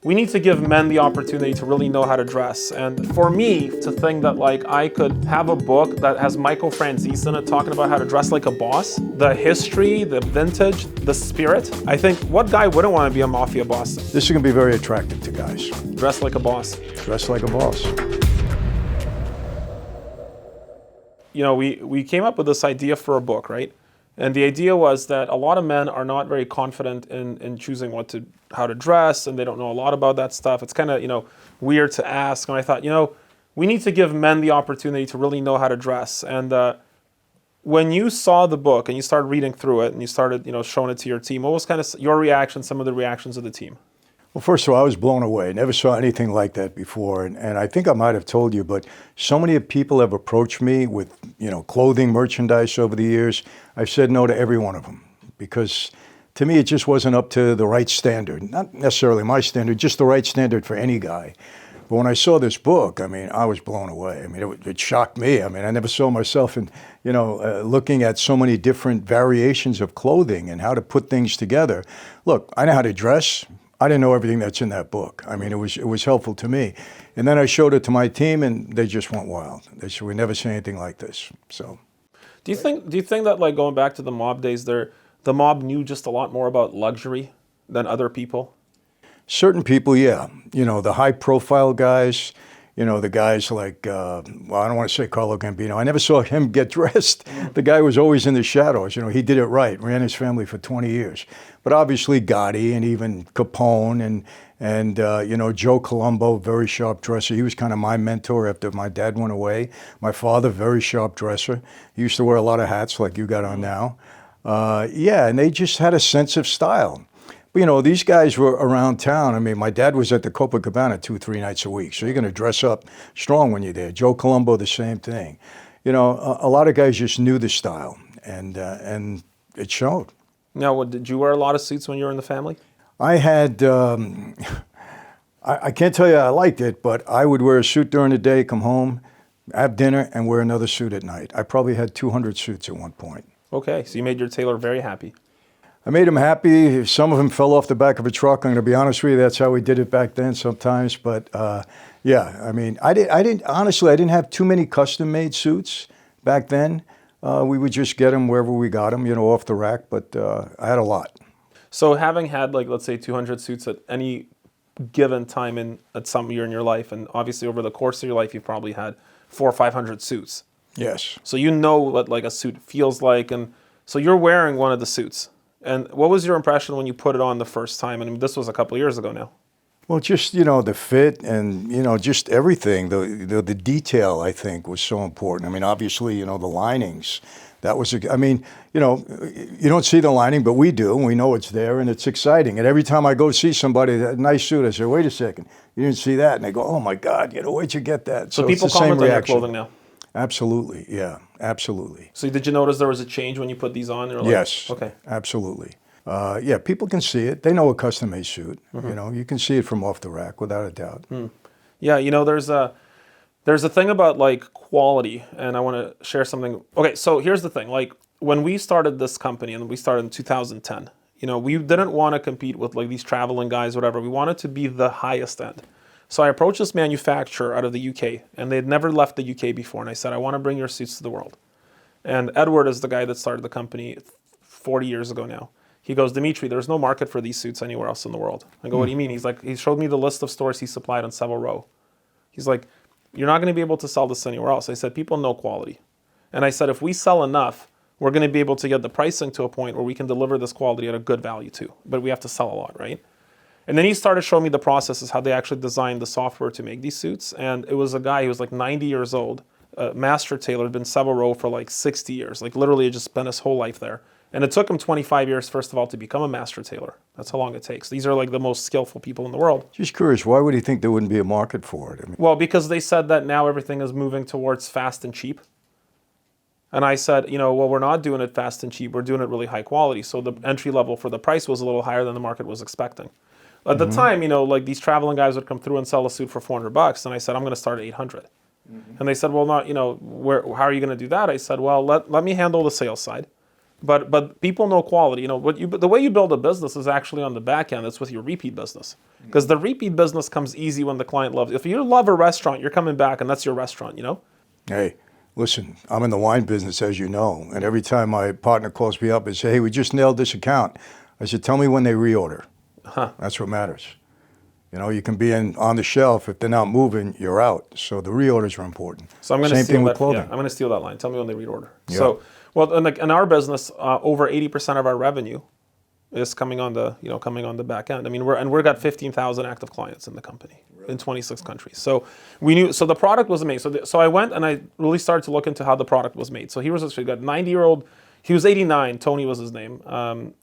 we need to give men the opportunity to really know how to dress. And for me to think that like I could have a book that has Michael Franzese in it talking about how to dress like a boss, the history, the vintage, the spirit, I think what guy wouldn't want to be a mafia boss? This is going to be very attractive to guys. Dress like a boss. Dress like a boss. You know, we came up with this idea for a book, right? And the idea was that a lot of men are not very confident in choosing how to dress, and they don't know a lot about that stuff. It's kind of, weird to ask. And I thought, we need to give men the opportunity to really know how to dress. And when you saw the book and you started reading through it and you started, showing it to your team, what was kind of your reaction, some of the reactions of the team? Well, first of all, I was blown away. Never saw anything like that before. And I think I might have told you, but so many people have approached me with, clothing merchandise over the years. I've said no to every one of them because to me, it just wasn't up to the right standard. Not necessarily my standard, just the right standard for any guy. But when I saw this book, I was blown away. It shocked me. I never saw myself in, looking at so many different variations of clothing and how to put things together. Look, I know how to dress. I didn't know everything that's in that book. It was helpful to me. And then I showed it to my team and they just went wild. They said, we never seen anything like this. So, do you think that like going back to the mob days the mob knew just a lot more about luxury than other people? Certain people, yeah. The high profile guys, the guys like, I don't want to say Carlo Gambino. I never saw him get dressed. The guy was always in the shadows. He did it right, ran his family for 20 years. But obviously Gotti and even Capone and Joe Colombo, very sharp dresser. He was kind of my mentor after my dad went away. My father, very sharp dresser. He used to wear a lot of hats like you got on now. And they just had a sense of style. But, these guys were around town. My dad was at the Copacabana 2-3 nights a week. So you're going to dress up strong when you're there. Joe Colombo, the same thing. A lot of guys just knew the style and it showed. Now, did you wear a lot of suits when you were in the family? I had, I can't tell you I liked it, but I would wear a suit during the day, come home, have dinner, and wear another suit at night. I probably had 200 suits at one point. Okay, so you made your tailor very happy. I made him happy. Some of them fell off the back of a truck. I'm going to be honest with you. That's how we did it back then sometimes. But I didn't have too many custom-made suits back then. We would just get them wherever we got them, off the rack. But I had a lot. So having had, let's say 200 suits at any given time at some year in your life, and obviously over the course of your life, you've probably had 400 or 500 suits. Yes. So you know what a suit feels like. And so you're wearing one of the suits. And what was your impression when you put it on the first time? This was a couple of years ago now. Well, just, the fit and, just everything. The detail, I think, was so important. Obviously, the linings. That was, you don't see the lining, but we do. And we know it's there and it's exciting. And every time I go see somebody, that nice suit, I say, wait a second, you didn't see that? And they go, oh my God, where'd you get that? So people comment on your clothing now? Absolutely, yeah, absolutely. So did you notice there was a change when you put these on? Yes, okay, absolutely. People can see it. They know a custom-made suit. Mm-hmm. You can see it from off the rack without a doubt. Mm. Yeah, there's a thing about quality, and I want to share something. Okay, so here's the thing. When we started this company, and we started in 2010, we didn't want to compete with these traveling guys, whatever. We wanted to be the highest end. So I approached this manufacturer out of the UK, and they'd never left the UK before. And I said, I want to bring your suits to the world. And Edward is the guy that started the company 40 years ago now. He goes, Dimitri, there's no market for these suits anywhere else in the world. I go, what do you mean? He showed me the list of stores he supplied on Savile Row. He's like, you're not going to be able to sell this anywhere else. I said, people know quality. And I said, if we sell enough, we're going to be able to get the pricing to a point where we can deliver this quality at a good value too. But we have to sell a lot, right? And then he started showing me the processes, how they actually designed the software to make these suits. And it was a guy who was 90 years old, a master tailor, had been Savile Row for 60 years. Literally had just spent his whole life there. And it took him 25 years, first of all, to become a master tailor. That's how long it takes. These are the most skillful people in the world. Just curious, why would he think there wouldn't be a market for it? Well, because they said that now everything is moving towards fast and cheap. And I said, well, we're not doing it fast and cheap. We're doing it really high quality. So the entry level for the price was a little higher than the market was expecting. At the time, these traveling guys would come through and sell a suit for $400. And I said, I'm going to start at 800. And they said, well, not, how are you going to do that? I said, well, let me handle the sales side. But people know quality. You know, the way you build a business is actually on the back end. It's with your repeat business, because the repeat business comes easy when the client loves. If you love a restaurant, you're coming back, and that's your restaurant. You know. Hey, listen, I'm in the wine business, as you know, and every time my partner calls me up and say, "Hey, we just nailed this account," I said, "Tell me when they reorder." That's what matters. You know, you can be on the shelf. If they're not moving, you're out. So the reorders are important. So I'm going to Same steal thing with that. clothing. Yeah, I'm going to steal that line. Tell me when they reorder. Yeah. So, well, in our business, over 80% of our revenue is coming on the back end. I mean, we've got 15,000 active clients in the company in 26 countries. So we knew. So the product was made. So I went and I really started to look into how the product was made. So he was actually got 90-year-old. He was 89. Tony was his name,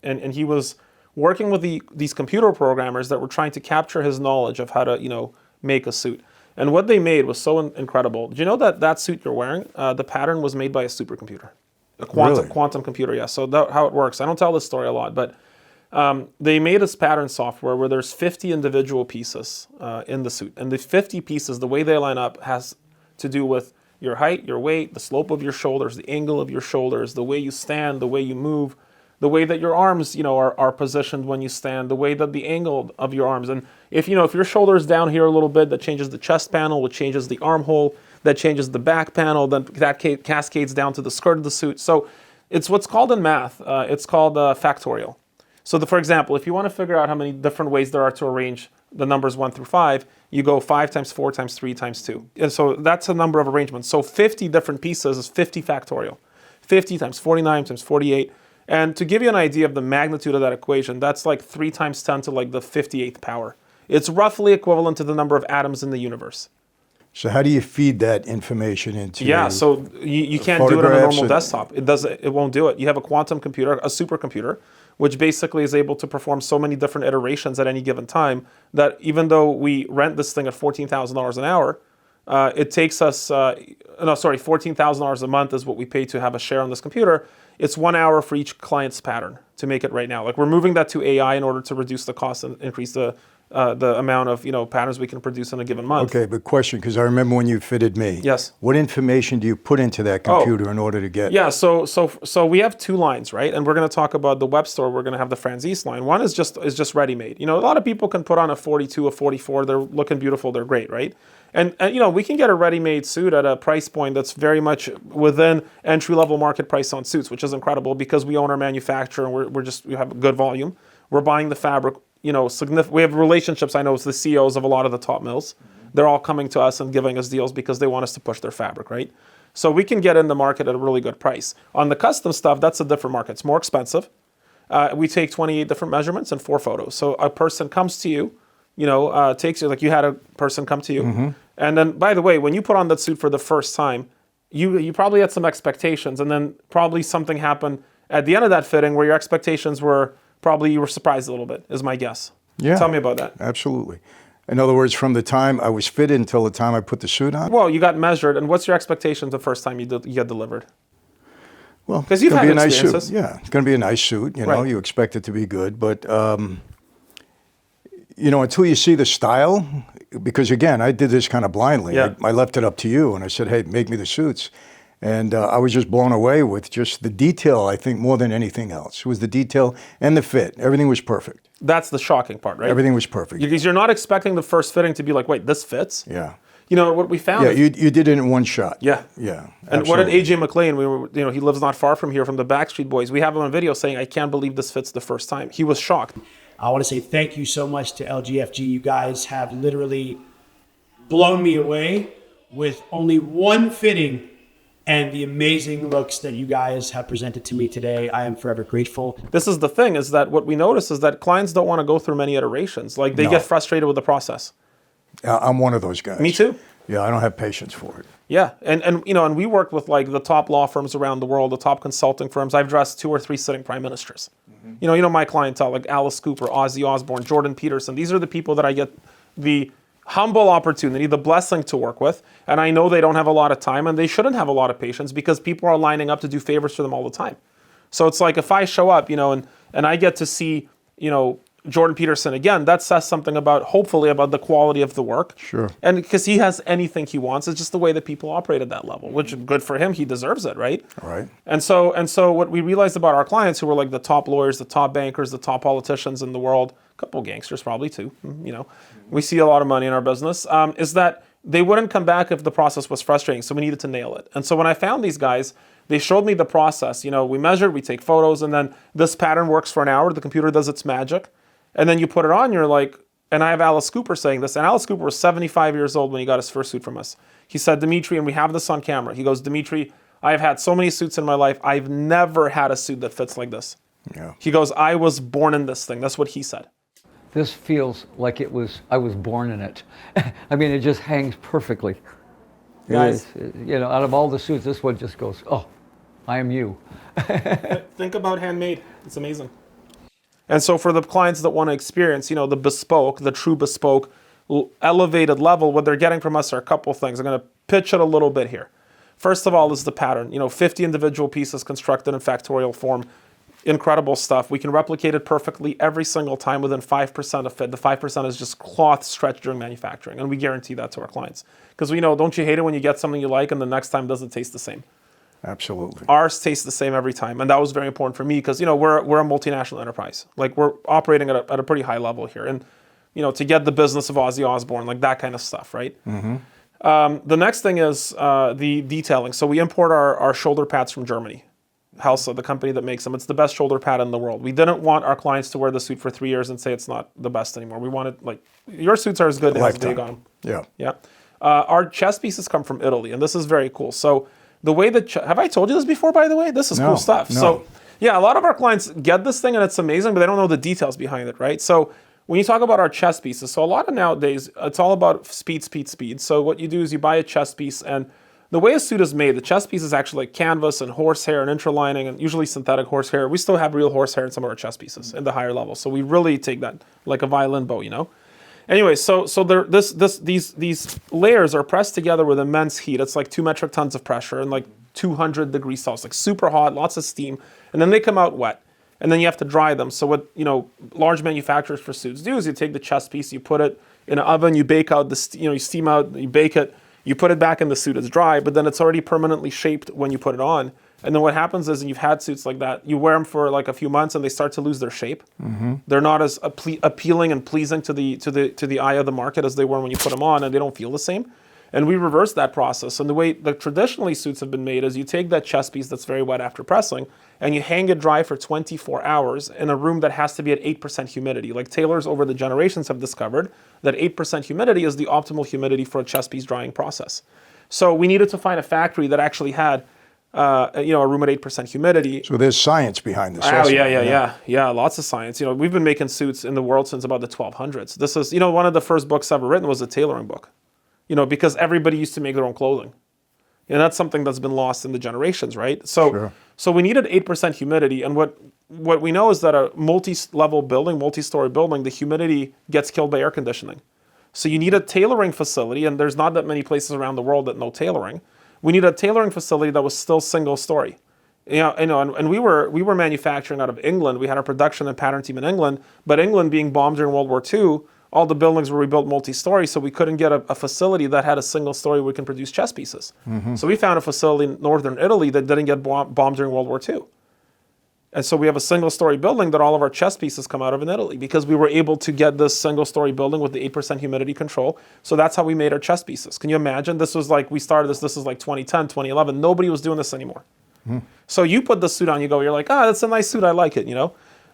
and he was working with these computer programmers that were trying to capture his knowledge of how to make a suit. And what they made was so incredible. Did you know that suit you're wearing, the pattern was made by a supercomputer, a quantum computer? Yeah. So how it works. I don't tell this story a lot, but they made this pattern software where there's 50 individual pieces in the suit, and the 50 pieces, the way they line up, has to do with your height, your weight, the slope of your shoulders, the angle of your shoulders, the way you stand, the way you move, the way that your arms, are positioned when you stand, the way that the angle of your arms. And if your shoulder is down here a little bit, that changes the chest panel, which changes the armhole, that changes the back panel, then that cascades down to the skirt of the suit. So it's what's called in math, it's called factorial. So for example, if you want to figure out how many different ways there are to arrange the numbers 1 through 5, you go 5 times 4 times 3 times 2. And so that's a number of arrangements. So 50 different pieces is 50 factorial. 50 times 49 times 48. And to give you an idea of the magnitude of that equation, that's like 3 times 10 to like the 58th power. It's roughly equivalent to the number of atoms in the universe. So how do you feed that information into? Yeah, so you can't do it on a normal desktop. It won't do it. You have a quantum computer, a supercomputer, which basically is able to perform so many different iterations at any given time that even though we rent this thing at $14,000 an hour, it takes us, $14,000 a month is what we pay to have a share on this computer. It's 1 hour for each client's pattern to make it right now. Like, we're moving that to AI in order to reduce the cost and increase the amount of patterns we can produce in a given month. Okay, but question, because I remember when you fitted me. Yes. What information do you put into that computer in order to get? Yeah, so we have 2 lines, right? And we're going to talk about the web store. We're going to have the Franzese line. One is just ready-made. A lot of people can put on a 42, a 44. They're looking beautiful. They're great, right? And we can get a ready-made suit at a price point that's very much within entry-level market price on suits, which is incredible because we own our manufacturer and we have a good volume. We're buying the fabric. We have relationships, I know, with the CEOs of a lot of the top mills. They're all coming to us and giving us deals because they want us to push their fabric, right? So we can get in the market at a really good price. On the custom stuff, that's a different market. It's more expensive. We take 28 different measurements and 4 photos. So a person comes to you, takes you, like you had a person come to you. Mm-hmm. And then, by the way, when you put on that suit for the first time, you probably had some expectations, and then probably something happened at the end of that fitting where your expectations were probably you were surprised a little bit, is my guess. Yeah. Tell me about that. Absolutely. In other words, from the time I was fitted until the time I put the suit on? Well, you got measured, and what's your expectations the first time you get delivered? Well, because you've had a nice experiences. Suit. Yeah, it's going to be a nice suit. Right. You expect it to be good, but until you see the style, because again, I did this kind of blindly. Yeah. I left it up to you, and I said, "Hey, make me the suits." And I was just blown away with just the detail, I think, more than anything else. It was the detail and the fit. Everything was perfect. That's the shocking part, right? Everything was perfect. Because you're not expecting the first fitting to be like, wait, this fits? Yeah. What we found. Yeah, you did it in one shot. Yeah. Yeah. And absolutely. what did AJ McLean, he lives not far from here, from the Backstreet Boys. We have him on video saying, I can't believe this fits the first time. He was shocked. I want to say thank you so much to LGFG. You guys have literally blown me away with only one fitting and the amazing looks that you guys have presented to me today. I am forever grateful. This is the thing, is that what we notice is that clients don't want to go through many iterations. Like, they get frustrated with the process. I'm one of those guys. Me too. Yeah, I don't have patience for it. Yeah, and we work with like the top law firms around the world, the top consulting firms. I've dressed 2 or 3 sitting prime ministers. Mm-hmm. My clientele, like Alice Cooper, Ozzy Osbourne, Jordan Peterson. These are the people that I get the humble opportunity, the blessing to work with. And I know they don't have a lot of time, and they shouldn't have a lot of patience because people are lining up to do favors for them all the time. So it's like, if I show up, and I get to see, Jordan Peterson, again, that says something about, hopefully, about the quality of the work. Sure. And because he has anything he wants, it's just the way that people operate at that level, which is good for him. He deserves it, right? Right. And so what we realized about our clients, who were like the top lawyers, the top bankers, the top politicians in the world, a couple of gangsters probably too, we see a lot of money in our business, is that they wouldn't come back if the process was frustrating. So we needed to nail it. And so when I found these guys, they showed me the process. We measured, we take photos, and then this pattern works for an hour. The computer does its magic. And then you put it on, you're like, and I have Alice Cooper saying this, and Alice Cooper was 75 years old when he got his first suit from us. He said, Dimitri, and we have this on camera, he goes, Dimitri, I've had so many suits in my life, I've never had a suit that fits like this. Yeah. He goes, I was born in this thing. That's what he said. This feels like I was born in it. I mean, it just hangs perfectly. Guys. Out of all the suits, this one just goes, oh, I am you. Think about handmade. It's amazing. And so for the clients that want to experience, the bespoke, the true bespoke, elevated level, what they're getting from us are a couple things. I'm going to pitch it a little bit here. First of all is the pattern. 50 individual pieces constructed in factorial form. Incredible stuff. We can replicate it perfectly every single time within 5% of fit. The 5% is just cloth stretched during manufacturing. And we guarantee that to our clients. Because we know, don't you hate it when you get something you like and the next time doesn't taste the same? Absolutely. Ours tastes the same every time, and that was very important for me because we're a multinational enterprise. Like we're operating at a pretty high level here, and to get the business of Ozzy Osbourne, like that kind of stuff, right? Mm-hmm. The next thing is the detailing. So we import our shoulder pads from Germany. Helsa, the company that makes them, it's the best shoulder pad in the world. We didn't want our clients to wear the suit for 3 years and say it's not the best anymore. We wanted your suits are as good as they got them. Yeah. Yeah. Our chest pieces come from Italy, and this is very cool. So the way that, have I told you this before, by the way? This is cool stuff. No. So yeah, a lot of our clients get this thing and it's amazing, but they don't know the details behind it, right? So when you talk about our chest pieces, so a lot of nowadays, it's all about speed. So what you do is you buy a chest piece, and the way a suit is made, the chest piece is actually like canvas and horsehair and interlining and usually synthetic horsehair. We still have real horsehair in some of our chest pieces in the higher level. So we really take that like a violin bow, Anyway, so these layers are pressed together with immense heat. It's like 2 metric tons of pressure and like 200 degrees Celsius, like super hot, lots of steam, and then they come out wet. And then you have to dry them. So what large manufacturers for suits do is you take the chest piece, you put it in an oven, you bake out you steam out, you bake it, you put it back in the suit. It's dry, but then it's already permanently shaped when you put it on. And then what happens is, you've had suits like that, you wear them for like a few months and they start to lose their shape. Mm-hmm. They're not as appealing and pleasing to the eye of the market as they were when you put them on, and they don't feel the same. And we reverse that process. And the way that traditionally suits have been made is you take that chest piece that's very wet after pressing and you hang it dry for 24 hours in a room that has to be at 8% humidity. Like tailors over the generations have discovered that 8% humidity is the optimal humidity for a chest piece drying process. So we needed to find a factory that actually had a room at 8% humidity. So there's science behind this. Oh, yeah, lots of science. We've been making suits in the world since about the 1200s. This is, one of the first books ever written was a tailoring book, because everybody used to make their own clothing. And that's something that's been lost in the generations, right? So we needed 8% humidity. And what we know is that a multi-level building, multi-story building, the humidity gets killed by air conditioning. So you need a tailoring facility, and there's not that many places around the world that know tailoring. We need a tailoring facility that was still single story. And we were manufacturing out of England. We had our production and pattern team in England, but England being bombed during World War II, all the buildings were rebuilt multi-story, so we couldn't get a facility that had a single story where we can produce chest pieces. Mm-hmm. So we found a facility in northern Italy that didn't get bombed during World War II. And so we have a single-story building that all of our chest pieces come out of in Italy because we were able to get this single-story building with the 8% humidity control. So that's how we made our chest pieces. Can you imagine? This was like, we started this is like 2010, 2011. Nobody was doing this anymore. Mm-hmm. So you put the suit on, you're like, that's a nice suit, I like it,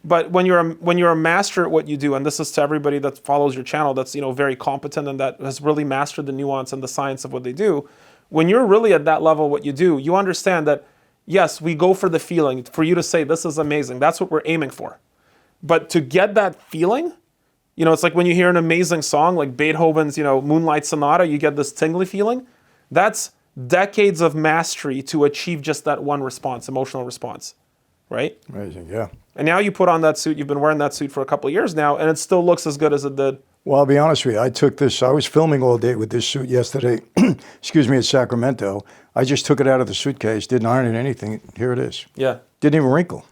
But when you're a master at what you do, and this is to everybody that follows your channel that's very competent and that has really mastered the nuance and the science of what they do, when you're really at that level what you do, you understand that yes, we go for the feeling, for you to say this is amazing. That's what we're aiming for. But to get that feeling, it's like when you hear an amazing song like Beethoven's, Moonlight Sonata, you get this tingly feeling. That's decades of mastery to achieve just that one response, emotional response, right? Amazing, yeah. And now you put on that suit, you've been wearing that suit for a couple of years now, and it still looks as good as it did. Well, I'll be honest with you. I was filming all day with this suit yesterday, at Sacramento. I just took it out of the suitcase, didn't iron it, anything. Here it is. Yeah. Didn't even wrinkle.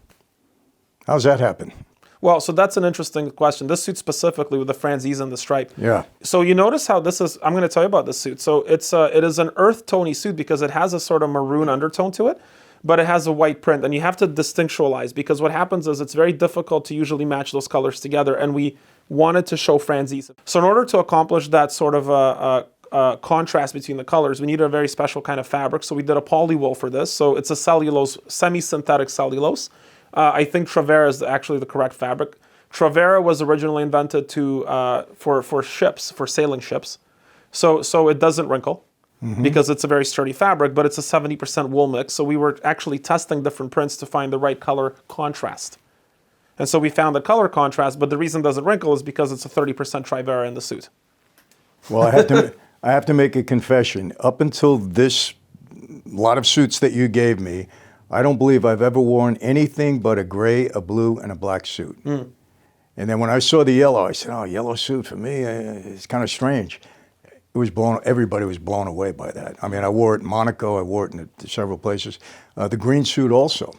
How's that happen? Well, so that's an interesting question. This suit specifically with the franzese and the stripe. Yeah. So you notice how this is, I'm going to tell you about this suit. So it is an earth tony suit because it has a sort of maroon undertone to it, but it has a white print. And you have to distinctualize because what happens is it's very difficult to usually match those colors together. And we wanted to show franzese. So in order to accomplish that sort of contrast between the colors, we needed a very special kind of fabric. So we did a poly wool for this. So it's a cellulose, semi-synthetic cellulose. I think Travera is actually the correct fabric. Travera was originally invented for ships, for sailing ships. So it doesn't wrinkle because it's a very sturdy fabric, but it's a 70% wool mix. So we were actually testing different prints to find the right color contrast. And so we found the color contrast, but the reason it doesn't wrinkle is because it's a 30% Travera in the suit. Well, I have to make a confession. Up until this lot of suits that you gave me, I don't believe I've ever worn anything but a gray, a blue, and a black suit. And then when I saw the yellow, I said, "Oh, yellow suit for me, it's kind of strange." Everybody was blown away by that. I mean, I wore it in Monaco, I wore it in several places. The green suit also.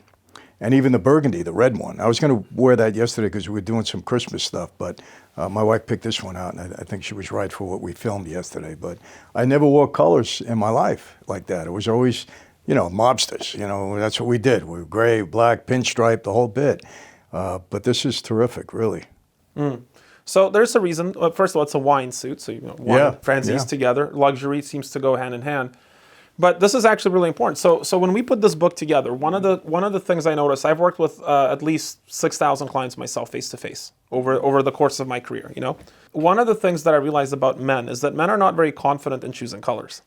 And even the burgundy, the red one. I was going to wear that yesterday because we were doing some Christmas stuff, but my wife picked this one out, and I think she was right for what we filmed yesterday. But I never wore colors in my life like that. It was always, mobsters. That's what we did. We were gray, black, pinstripe, the whole bit. But this is terrific, really. So there's a reason. First of all, it's a wine suit, so wine and franzese together. Luxury seems to go hand in hand. But this is actually really important. So when we put this book together, one of the things I noticed, I've worked with at least 6,000 clients myself face to face over the course of my career. One of the things that I realized about men is that men are not very confident in choosing colors,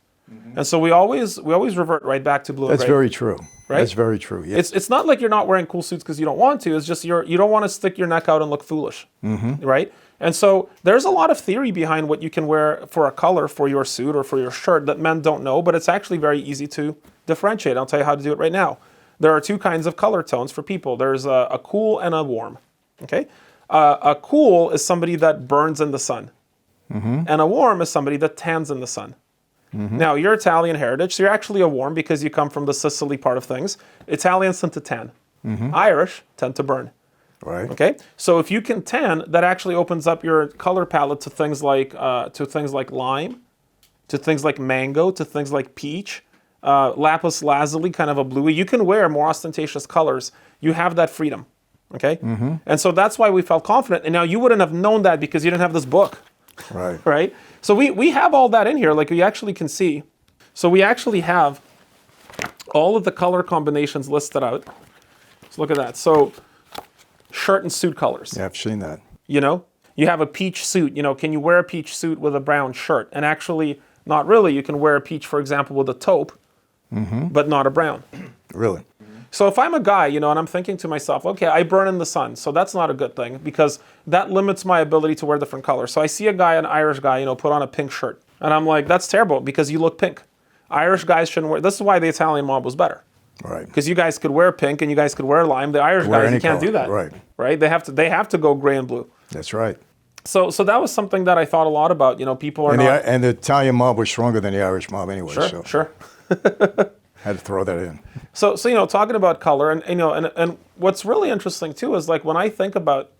and so we always revert right back to blue and gray. That's very true. Right? That's very true. Yeah. It's not like you're not wearing cool suits because you don't want to. It's just you don't want to stick your neck out and look foolish, right? And so there's a lot of theory behind what you can wear for a color for your suit or for your shirt that men don't know, but it's actually very easy to differentiate. I'll tell you how to do it right now. There are two kinds of color tones for people. There's a cool and a warm. Okay, a cool is somebody that burns in the sun, and a warm is somebody that tans in the sun. Now, you're Italian heritage, so you're actually a warm because you come from the Sicily part of things. Italians tend to tan. Irish tend to burn. Right. Okay. So if you can tan, that actually opens up your color palette to things like lime, to things like mango, to things like peach, lapis lazuli, kind of a bluey. You can wear more ostentatious colors. You have that freedom. Okay. And so that's why we felt confident. And now you wouldn't have known that because you didn't have this book. Right. Right. So we have all that in here. Like you actually can see. So we actually have all of the color combinations listed out. So look at that. So shirt and suit colors. Yeah, I've seen that. You have a peach suit. Can you wear a peach suit with a brown shirt? And actually, not really. You can wear a peach, for example, with a taupe, but not a brown. Really? So if I'm a guy, and I'm thinking to myself, okay, I burn in the sun, so that's not a good thing because that limits my ability to wear different colors. So I see a guy, an Irish guy, put on a pink shirt. And I'm like, that's terrible because you look pink. Irish guys shouldn't wear, this is why the Italian mob was better. Right. Because you guys could wear pink and you guys could wear lime. The Irish guys, you can't do that. Right. Right? They have to go gray and blue. That's right. So that was something that I thought a lot about. People are and the Italian mob was stronger than the Irish mob anyway. Sure. Had to throw that in. So talking about color and what's really interesting too is like when I think about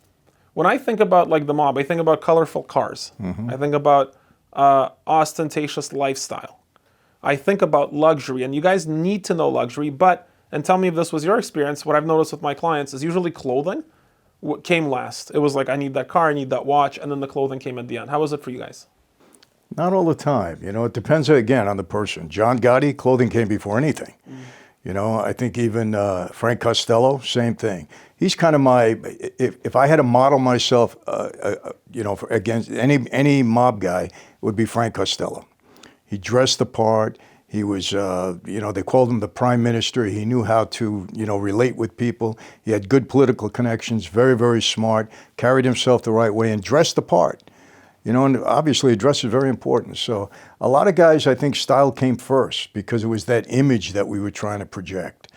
like the mob, I think about colorful cars. I think about ostentatious lifestyle. I think about luxury, and you guys need to know luxury, and tell me if this was your experience, what I've noticed with my clients is usually clothing came last. It was like, I need that car, I need that watch, and then the clothing came at the end. How was it for you guys? Not all the time. It depends, again, on the person. John Gotti, clothing came before anything. I think even Frank Costello, same thing. He's kind of if I had to model myself, against any mob guy, it would be Frank Costello. He dressed the part. He was, they called him the prime minister. He knew how to, relate with people. He had good political connections, very, very smart, carried himself the right way and dressed the part. And obviously dress is very important. So a lot of guys, I think style came first because it was that image that we were trying to project.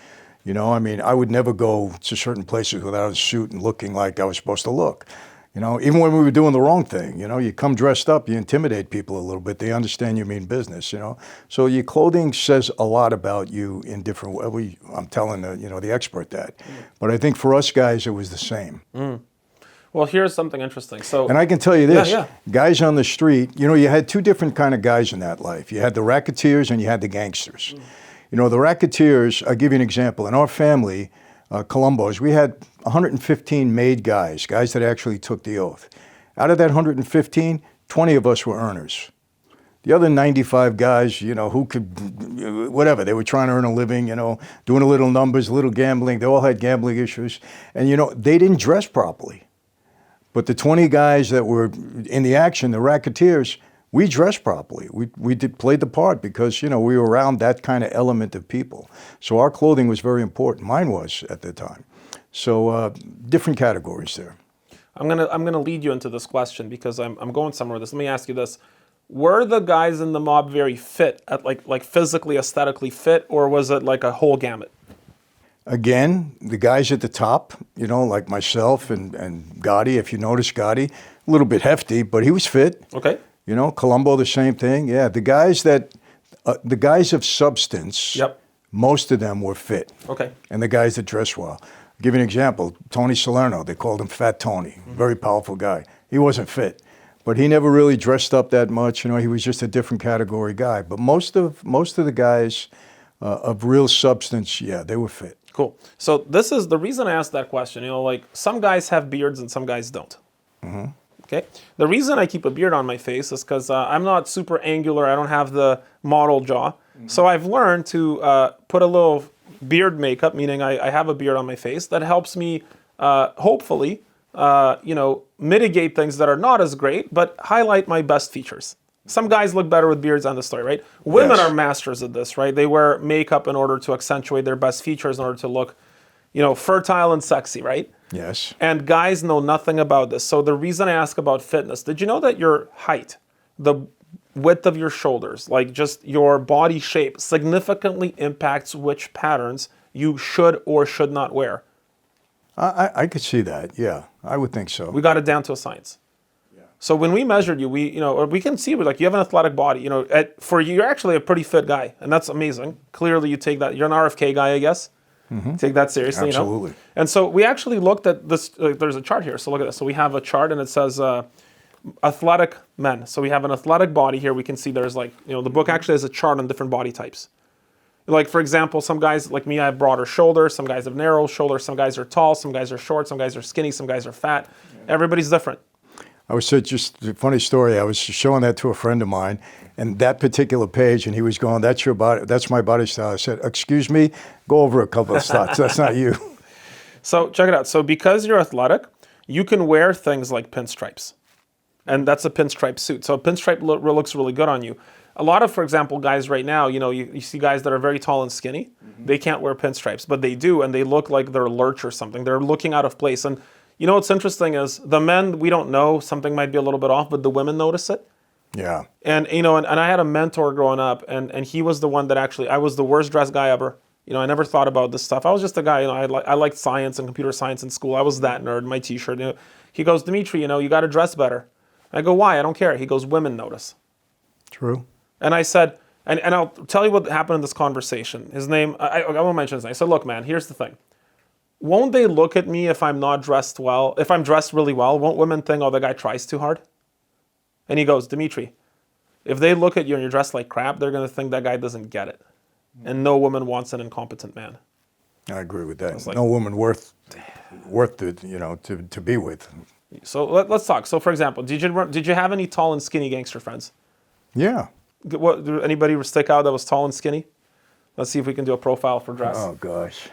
I would never go to certain places without a suit and looking like I was supposed to look. Even when we were doing the wrong thing, you come dressed up, you intimidate people a little bit. They understand you mean business, So your clothing says a lot about you in different ways. I'm telling the expert that. But I think for us guys, it was the same. Well, here's something interesting. So, And I can tell you this, Yeah, guys on the street, you had two different kind of guys in that life. You had the racketeers and you had the gangsters. The racketeers, I'll give you an example. In our family, Colombo's, we had 115 made guys that actually took the oath. Out of that 115, 20 of us were earners. The other 95 guys, who could, whatever, they were trying to earn a living, doing a little numbers, a little gambling. They all had gambling issues. And, they didn't dress properly. But the 20 guys that were in the action, the racketeers, we dressed properly. We played the part because, we were around that kind of element of people. So our clothing was very important. Mine was at the time. So different categories there. I'm gonna lead you into this question because I'm going somewhere with this. Let me ask you this. Were the guys in the mob very fit, at like physically, aesthetically fit, or was it like a whole gamut? Again, the guys at the top, like myself and Gotti, if you notice Gotti, a little bit hefty, but he was fit. Okay. Colombo, the same thing. Yeah, the guys of substance, Yep. most of them were fit. Okay. And the guys that dress well. I'll give you an example. Tony Salerno, they called him Fat Tony, very powerful guy. He wasn't fit, but he never really dressed up that much. He was just a different category guy. But most of the guys of real substance, yeah, they were fit. Cool. So this is the reason I asked that question. Like some guys have beards and some guys don't. Okay. The reason I keep a beard on my face is because I'm not super angular. I don't have the model jaw. So I've learned to put a little beard makeup, meaning I have a beard on my face that helps me hopefully, mitigate things that are not as great, but highlight my best features. Some guys look better with beards on the story, right? Women are masters at this, right? They wear makeup in order to accentuate their best features in order to look, fertile and sexy, right? Yes. And guys know nothing about this. So the reason I ask about fitness, did you know that your height, the width of your shoulders, like just your body shape, significantly impacts which patterns you should or should not wear? I could see that. Yeah, I would think so. We got it down to a science. So when we measured you, we can see you have an athletic body. For you, you're actually a pretty fit guy, and that's amazing. Clearly, you take that. You're an RFK guy, I guess. Take that seriously. Absolutely. And so we actually looked at this. There's a chart here. So look at this. So we have a chart, and it says athletic men. So we have an athletic body here. We can see there's the book actually has a chart on different body types. Like for example, some guys like me, I have broader shoulders. Some guys have narrow shoulders. Some guys are tall. Some guys are short. Some guys are skinny. Some guys are fat. Everybody's different. I was just a funny story. I was showing that to a friend of mine, and that particular page, and he was going, "That's your body. That's my body style." I said, "Excuse me, go over a couple of slots. That's not you." So check it out. So because you're athletic, you can wear things like pinstripes, and that's a pinstripe suit. So a pinstripe looks really good on you. A lot of, for example, guys right now, you see guys that are very tall and skinny. They can't wear pinstripes, but they do, and they look like they're lurch or something. They're looking out of place. And what's interesting is the men, we don't know, something might be a little bit off, but the women notice it. Yeah. And and I had a mentor growing up, and he was the one that actually, I was the worst dressed guy ever. I never thought about this stuff. I was just a guy, I liked science and computer science in school. I was that nerd, my t-shirt. He goes, "Dimitri, you got to dress better." I go, "Why?" "I don't care." He goes, "Women notice." True. And I said, and I'll tell you what happened in this conversation. His name, I won't mention his name. I said, "Look, man, here's the thing. Won't they look at me if I'm not dressed well? If I'm dressed really well, won't women think, oh, the guy tries too hard?" And he goes, "Dimitri, if they look at you and you're dressed like crap, they're going to think that guy doesn't get it. And no woman wants an incompetent man." I agree with that. No woman worth to be with. So let's talk. So for example, did you have any tall and skinny gangster friends? Yeah. Did anybody stick out that was tall and skinny? Let's see if we can do a profile for dress. Oh gosh,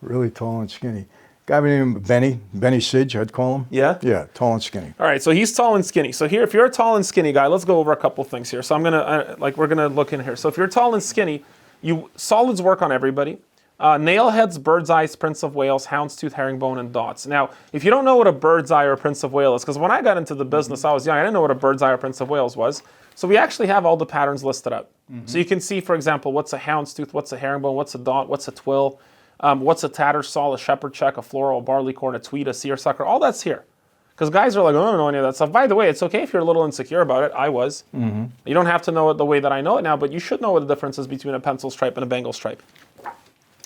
really tall and skinny. Guy named Benny Sidge, I'd call him. Yeah? Yeah, tall and skinny. All right, so he's tall and skinny. So here, if you're a tall and skinny guy, let's go over a couple things here. So we're gonna look in here. So if you're tall and skinny, solids work on everybody. Nailheads, bird's eyes, Prince of Wales, houndstooth, herringbone, and dots. Now, if you don't know what a bird's eye or a Prince of Wales is, because when I got into the business, I was young, I didn't know what a bird's eye or Prince of Wales was. So we actually have all the patterns listed up. So you can see, for example, what's a houndstooth, what's a herringbone, what's a dot, what's a twill, what's a tattersall, a shepherd check, a floral, a barleycorn, a tweed, a seersucker, all that's here. Because guys are like, "Oh, I don't know any of that stuff." By the way, it's okay if you're a little insecure about it. I was. You don't have to know it the way that I know it now, but you should know what the difference is between a pencil stripe and a Bengal stripe.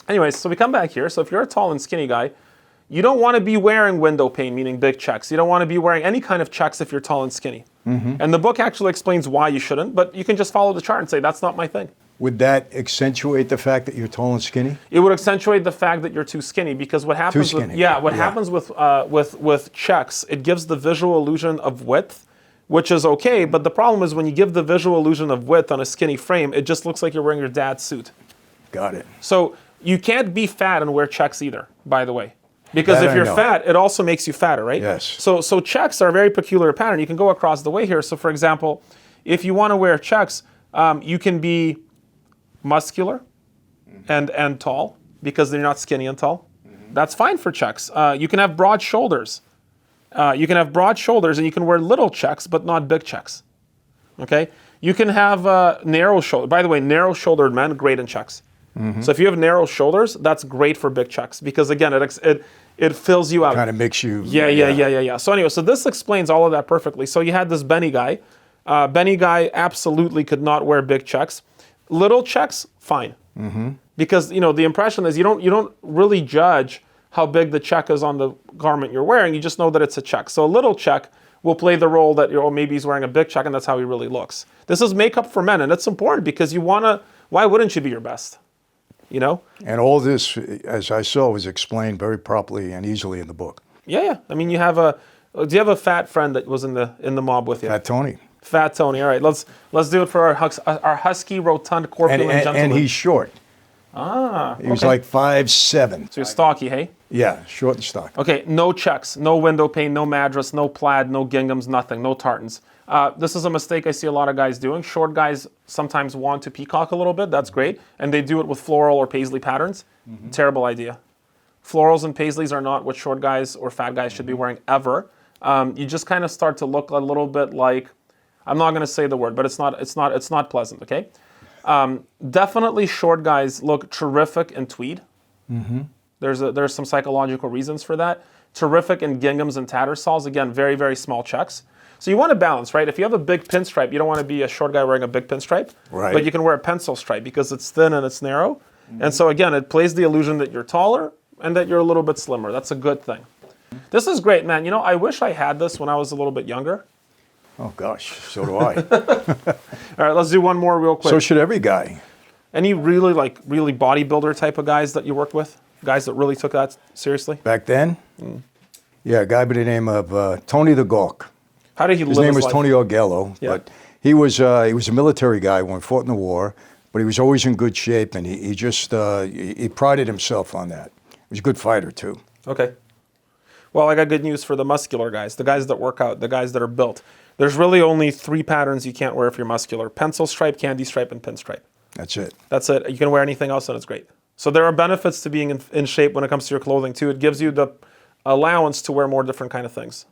Anyways, so we come back here. So if you're a tall and skinny guy, you don't want to be wearing window pane, meaning big checks. You don't want to be wearing any kind of checks if you're tall and skinny. And the book actually explains why you shouldn't, but you can just follow the chart and say, that's not my thing. Would that accentuate the fact that you're tall and skinny? It would accentuate the fact that you're too skinny, because what happens happens with checks, it gives the visual illusion of width, which is okay, but the problem is when you give the visual illusion of width on a skinny frame, it just looks like you're wearing your dad's suit. Got it. So you can't be fat and wear checks either, by the way. Because That if I you're know. fat, it also makes you fatter, right? Yes. So checks are a very peculiar pattern. You can go across the way here. So for example, if you want to wear checks, you can be muscular and tall, because they're not skinny and tall. That's fine for checks. You can have broad shoulders. And you can wear little checks, but not big checks. Okay? You can have narrow shoulder. By the way, narrow-shouldered men, great in checks. So if you have narrow shoulders, that's great for big checks, because again, it fills you out. Kind of makes you. Yeah. So anyway, so this explains all of that perfectly. So you had this Benny guy. Benny guy absolutely could not wear big checks. Little checks, fine. Because the impression is you don't really judge how big the check is on the garment you're wearing. You just know that it's a check. So a little check will play the role that maybe he's wearing a big check and that's how he really looks. This is makeup for men, and it's important because why wouldn't you be your best? And all this, as I saw, was explained very properly and easily in the book. Yeah. I mean, do you have a fat friend that was in the mob with you? Fat Tony. Fat Tony. All right, let's do it for our husky, rotund, corpulent gentleman. And he's short. He was like 5'7". So you're stocky, hey? Yeah, short and stocky. Okay, no checks, no window pane, no madras, no plaid, no ginghams, nothing, no tartans. This is a mistake I see a lot of guys doing. Short guys sometimes want to peacock a little bit. That's great. And they do it with floral or paisley patterns. Terrible idea. Florals and paisleys are not what short guys or fat guys should be wearing ever. You just kind of start to look a little bit like, I'm not going to say the word, but it's not pleasant, okay? Definitely short guys look terrific in tweed. There's some psychological reasons for that. Terrific in ginghams and tattersalls. Again, very, very small checks. So you want to balance, right? If you have a big pinstripe, you don't want to be a short guy wearing a big pinstripe. Right. But you can wear a pencil stripe because it's thin and it's narrow. And so again, it plays the illusion that you're taller and that you're a little bit slimmer. That's a good thing. This is great, man. I wish I had this when I was a little bit younger. Oh, gosh, so do I. All right, let's do one more real quick. So should every guy. Any really bodybuilder type of guys that you worked with? Guys that really took that seriously? Back then? Yeah, a guy by the name of Tony the Gawk. How did he live His name was life? Tony Orgello, Yeah. but he was a military guy when he fought in the war, but he was always in good shape, and he prided himself on that. He was a good fighter, too. Okay. Well, I got good news for the muscular guys, the guys that work out, the guys that are built. There's really only 3 patterns you can't wear if you're muscular: pencil stripe, candy stripe, and pinstripe. That's it. That's it. You can wear anything else and it's great. So there are benefits to being in shape when it comes to your clothing too. It gives you the allowance to wear more different kind of things.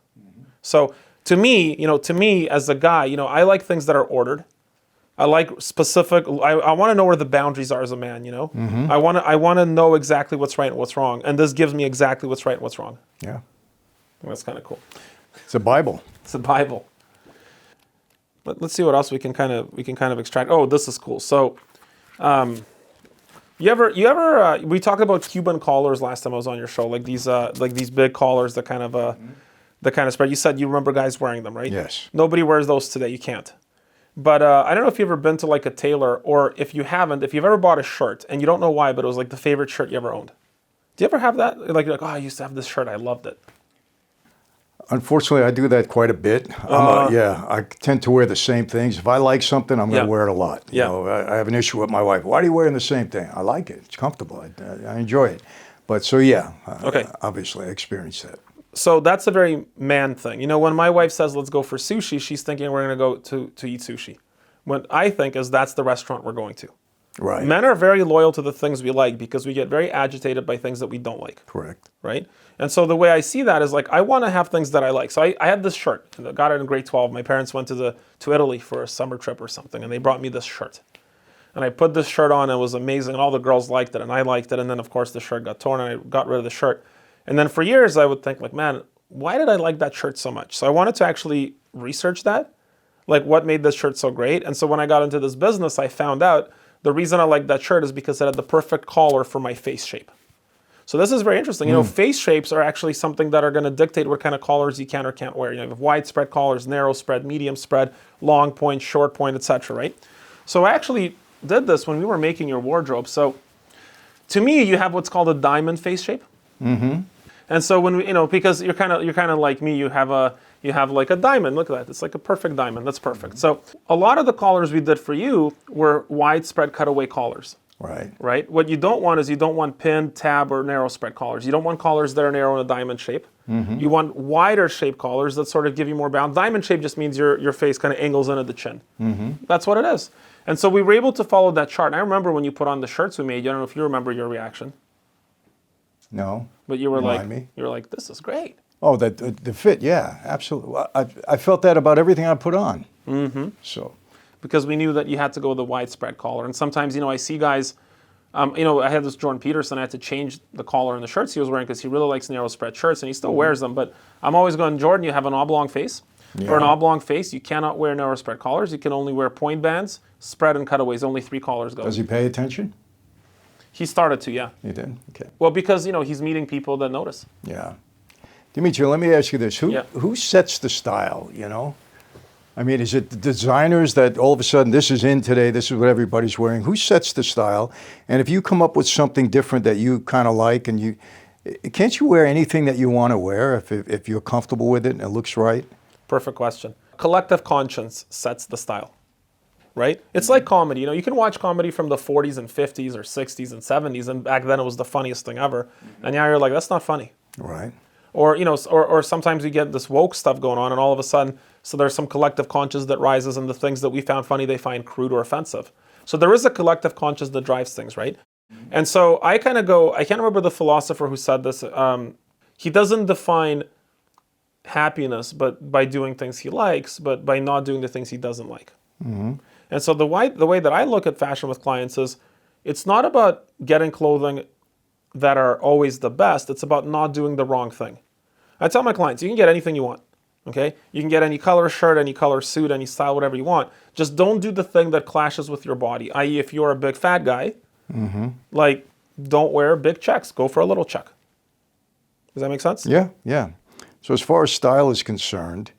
So to me as a guy, I like things that are ordered. I like specific. I want to know where the boundaries are as a man. I want to know exactly what's right and what's wrong, and this gives me exactly what's right and what's wrong. Yeah. That's kind of cool. It's a Bible. It's a Bible. Let's see what else we can kind of extract. Oh, this is cool. So, you ever we talked about Cuban collars last time I was on your show, like these big collars that kind of spread. You said you remember guys wearing them, right? Yes. Nobody wears those today. You can't. But I don't know if you've ever been to like a tailor, or if you haven't, if you've ever bought a shirt and you don't know why, but it was like the favorite shirt you ever owned. Do you ever have that? Like, oh, I used to have this shirt. I loved it. Unfortunately, I do that quite a bit. I tend to wear the same things. If I like something, I'm going to wear it a lot. I have an issue with my wife. Why are you wearing the same thing? I like it. It's comfortable. I enjoy it. But so, obviously I experienced that. So that's a very man thing. When my wife says, let's go for sushi, she's thinking we're going to go to eat sushi. What I think is that's the restaurant we're going to. Right. Men are very loyal to the things we like because we get very agitated by things that we don't like. Correct. Right? And so the way I see that is like, I want to have things that I like. So I had this shirt. I got it in grade 12. My parents went to Italy for a summer trip or something, and they brought me this shirt. And I put this shirt on, and it was amazing, and all the girls liked it, and I liked it. And then, of course, the shirt got torn, and I got rid of the shirt. And then for years, I would think, like, man, why did I like that shirt so much? So I wanted to actually research that, like what made this shirt so great. And so when I got into this business, I found out the reason I liked that shirt is because it had the perfect collar for my face shape. So this is very interesting. You know, face shapes are actually something that are going to dictate what kind of collars you can or can't wear. You know, you have wide spread collars, narrow spread, medium spread, long point, short point, etc. Right? So I actually did this when we were making your wardrobe. So to me, you have what's called a diamond face shape. And so when we, you know, because you're kind of like me, you have like a diamond. Look at that. It's like a perfect diamond. That's perfect. So a lot of the collars we did for you were wide spread cutaway collars. Right. What you don't want is you don't want pin, tab, or narrow spread collars. You don't want collars that are narrow in a diamond shape. You want wider shape collars that sort of give you more balance. Diamond shape just means your face kind of angles in at the chin. That's what it is. And so we were able to follow that chart. And I remember when you put on the shirts we made. I don't know if you remember your reaction. No. But you were Remind me. this is great. Oh, the fit, yeah, absolutely. Well, I felt that about everything I put on. So. Because we knew that you had to go with a widespread collar. And sometimes, you know, I see guys, you know, I had this Jordan Peterson, I had to change the collar in the shirts he was wearing because he really likes narrow spread shirts and he still wears them. But I'm always going, Jordan, you have an oblong face. For an oblong face, you cannot wear narrow spread collars. You can only wear point bands, spread, and cutaways. Only 3 collars go. Does he pay attention? He started to, yeah. He did? Okay. Well, because, you know, he's meeting people that notice. Yeah. Dimitri, let me ask you this. Yeah. Who sets the style, you know? I mean, is it the designers that all of a sudden this is in today, this is what everybody's wearing? Who sets the style? And if you come up with something different that you kind of like, and can't you wear anything that you want to wear if you're comfortable with it and it looks right? Perfect question. Collective conscience sets the style, right? It's like comedy. You know, you can watch comedy from the 40s and 50s or 60s and 70s, and back then it was the funniest thing ever. And now you're like, that's not funny. Right. Or, you know, or sometimes you get this woke stuff going on, and all of a sudden, so there's some collective conscience that rises, and the things that we found funny, they find crude or offensive. So there is a collective conscience that drives things, right? And so I kind of go, I can't remember the philosopher who said this. He doesn't define happiness but by doing things he likes, but by not doing the things he doesn't like. And so the way that I look at fashion with clients is, it's not about getting clothing that are always the best. It's about not doing the wrong thing. I tell my clients, you can get anything you want. Okay? You can get any color shirt, any color suit, any style, whatever you want. Just don't do the thing that clashes with your body. I.e., if you're a big fat guy, like, don't wear big checks. Go for a little check. Does that make sense? Yeah, yeah. So as far as style is concerned,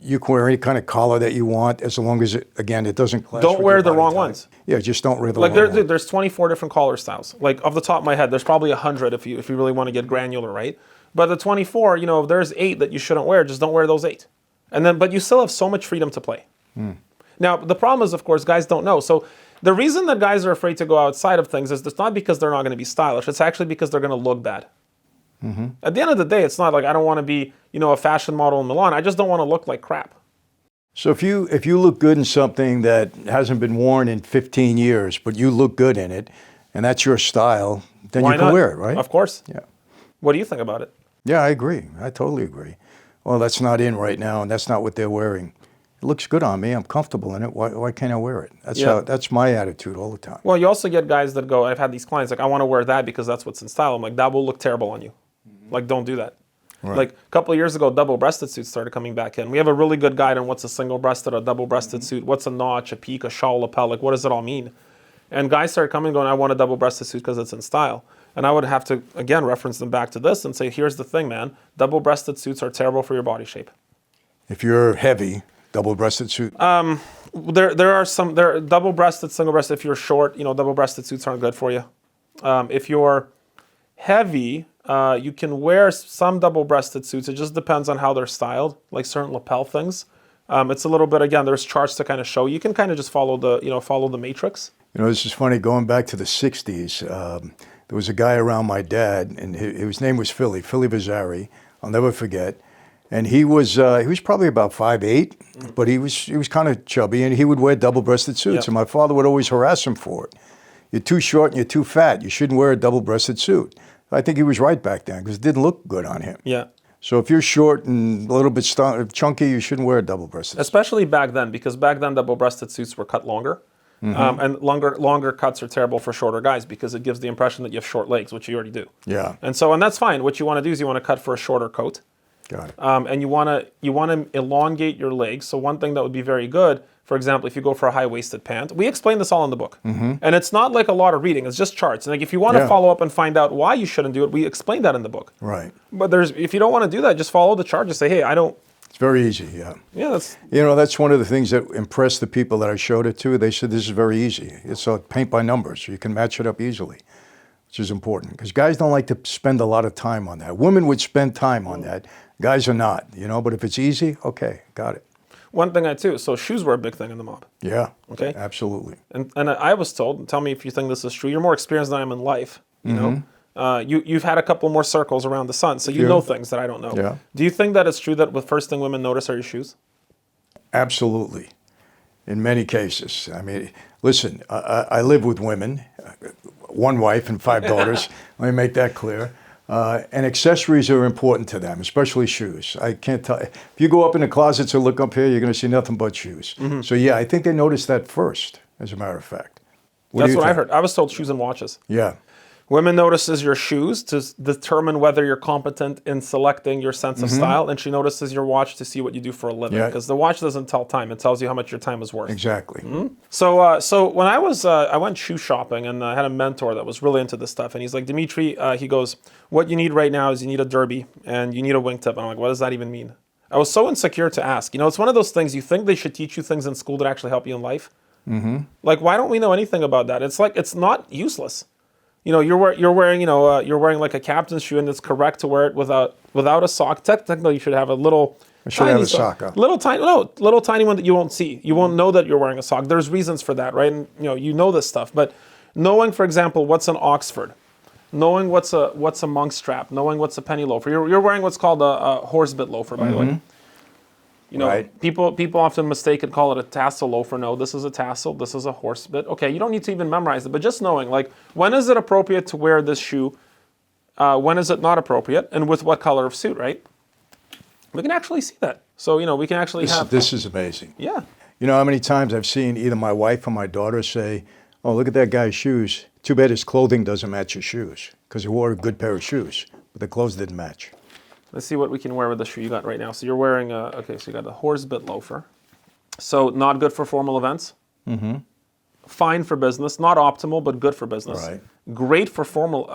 you can wear any kind of collar that you want as long as, it doesn't clash Don't with wear your the body wrong type. ones. Yeah, just don't wear the Like wrong ones. there's 24 different collar styles. Like off the top of my head, there's probably 100 if you really want to get granular, right? But the 24, you know, if there's 8 that you shouldn't wear, just don't wear those 8. And then, but you still have so much freedom to play. Now, the problem is, of course, guys don't know. So the reason that guys are afraid to go outside of things is it's not because they're not going to be stylish. It's actually because they're going to look bad. At the end of the day, it's not like I don't want to be, you know, a fashion model in Milan. I just don't want to look like crap. So if you look good in something that hasn't been worn in 15 years, but you look good in it, and that's your style, then Why you can not? wear it, right? Of course. Yeah. What do you think about it? Yeah, I agree. I totally agree. Well, that's not in right now, and that's not what they're wearing. It looks good on me. I'm comfortable in it. Why can't I wear it? That's my attitude all the time. Well, you also get guys that go, I've had these clients, like, I want to wear that because that's what's in style. I'm like, that will look terrible on you. Like, don't do that. Right. Like, a couple of years ago, double-breasted suits started coming back in. We have a really good guide on what's a single-breasted, a double-breasted suit, what's a notch, a peak, a shawl, lapel, like, what does it all mean? And guys started coming going, I want a double-breasted suit because it's in style. And I would have to, again, reference them back to this and say, here's the thing, man. Double-breasted suits are terrible for your body shape. If you're heavy, double-breasted suit. There are double-breasted, single-breasted. If you're short, you know, double-breasted suits aren't good for you. If you're heavy, you can wear some double-breasted suits. It just depends on how they're styled, like certain lapel things. It's a little bit, again, there's charts to kind of show. You can kind of just follow the matrix. You know, this is funny. Going back to the 60s, there was a guy around my dad, and his name was Philly Vazzari. I'll never forget. And he was probably about 5'8", but he was kind of chubby, and he would wear double-breasted suits. Yep. And my father would always harass him for it. You're too short and you're too fat. You shouldn't wear a double-breasted suit. I think he was right back then because it didn't look good on him. Yeah. So if you're short and a little bit chunky, you shouldn't wear a double-breasted suit. Especially back then, because back then double-breasted suits were cut longer. And longer cuts are terrible for shorter guys because it gives the impression that you have short legs, which you already do. Yeah. And that's fine. What you want to do is you want to cut for a shorter coat. Got it. And you want to elongate your legs. So one thing that would be very good, for example, if you go for a high-waisted pant, we explain this all in the book. And it's not like a lot of reading, it's just charts. And like if you want to Yeah. follow up and find out why you shouldn't do it, we explain that in the book. Right. But if you don't want to do that, just follow the chart. Just say, hey, I don't. It's very easy, yeah. Yeah, that's. You know, that's one of the things that impressed the people that I showed it to. They said, this is very easy. It's paint by numbers. You can match it up easily, which is important. Because guys don't like to spend a lot of time on that. Women would spend time on that. Guys are not, you know. But if it's easy, okay, got it. One thing so shoes were a big thing in the mob. Yeah, Okay. absolutely. And I was told, and tell me if you think this is true, you're more experienced than I am in life, you know? You've had a couple more circles around the sun, so you know things that I don't know. Yeah. Do you think that it's true that the first thing women notice are your shoes? Absolutely. In many cases. I mean, listen, I live with women, one wife and 5 daughters. Let me make that clear. And accessories are important to them, especially shoes. I can't tell. If you go up in the closets or look up here, you're going to see nothing but shoes. So yeah, I think they notice that first, as a matter of fact. That's what I heard. I was told shoes and watches. Yeah. Women notices your shoes to determine whether you're competent in selecting your sense of style, and she notices your watch to see what you do for a living. Yeah. Because the watch doesn't tell time; it tells you how much your time is worth. Exactly. So when I went shoe shopping, and I had a mentor that was really into this stuff, and he's like, Dimitri, he goes, what you need right now is you need a derby and you need a wingtip. And I'm like, what does that even mean? I was so insecure to ask. You know, it's one of those things you think they should teach you things in school that actually help you in life. Like, why don't we know anything about that? It's like it's not useless. You know, you're wearing like a captain's shoe, and it's correct to wear it without a sock. Technically, you should have a little. I should have a sock on. Little tiny one that you won't see. You won't know that you're wearing a sock. There's reasons for that, right? And you know this stuff. But knowing, for example, what's an Oxford, knowing what's a monk strap, knowing what's a penny loafer. You're wearing what's called a horse bit loafer, by the way. You know, Right. people often mistake and call it a tassel loafer. No, this is a tassel. This is a horse bit. Okay, you don't need to even memorize it, but just knowing, like, when is it appropriate to wear this shoe? When is it not appropriate? And with what color of suit, right? We can actually see that. So, we can actually have... This is amazing. Yeah. You know how many times I've seen either my wife or my daughter say, oh, look at that guy's shoes. Too bad his clothing doesn't match his shoes, because he wore a good pair of shoes, but the clothes didn't match. Let's see what we can wear with the shoe you got right now. So you're wearing so you got the horse bit loafer. So not good for formal events. Fine for business. Not optimal, but good for business. Right. Great for formal.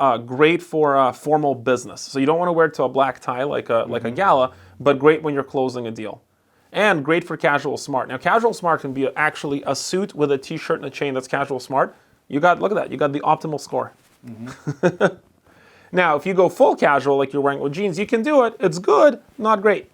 Formal business. So you don't want to wear it to a black tie like a gala, but great when you're closing a deal. And great for casual smart. Now casual smart can be actually a suit with a t-shirt and a chain. That's casual smart. Look at that. You got the optimal score. Now, if you go full casual, like you're wearing with jeans, you can do it. It's good, not great.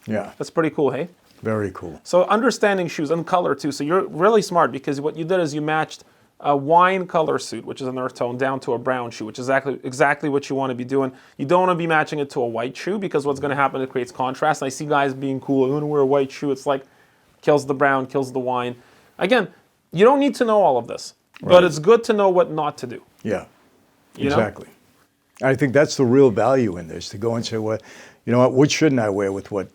Yeah, That's pretty cool, hey? very cool. So understanding shoes and color too. So you're really smart because what you did is you matched a wine color suit, which is an earth tone, down to a brown shoe, which is exactly what you want to be doing. You don't want to be matching it to a white shoe because what's going to happen, it creates contrast. And I see guys being cool, I want to wear a white shoe. It's like kills the brown, kills the wine. Again, you don't need to know all of this, but it's good to know what not to do. Yeah, You know? exactly. I think that's the real value in this, to go and say, well, you know what shouldn't I wear with what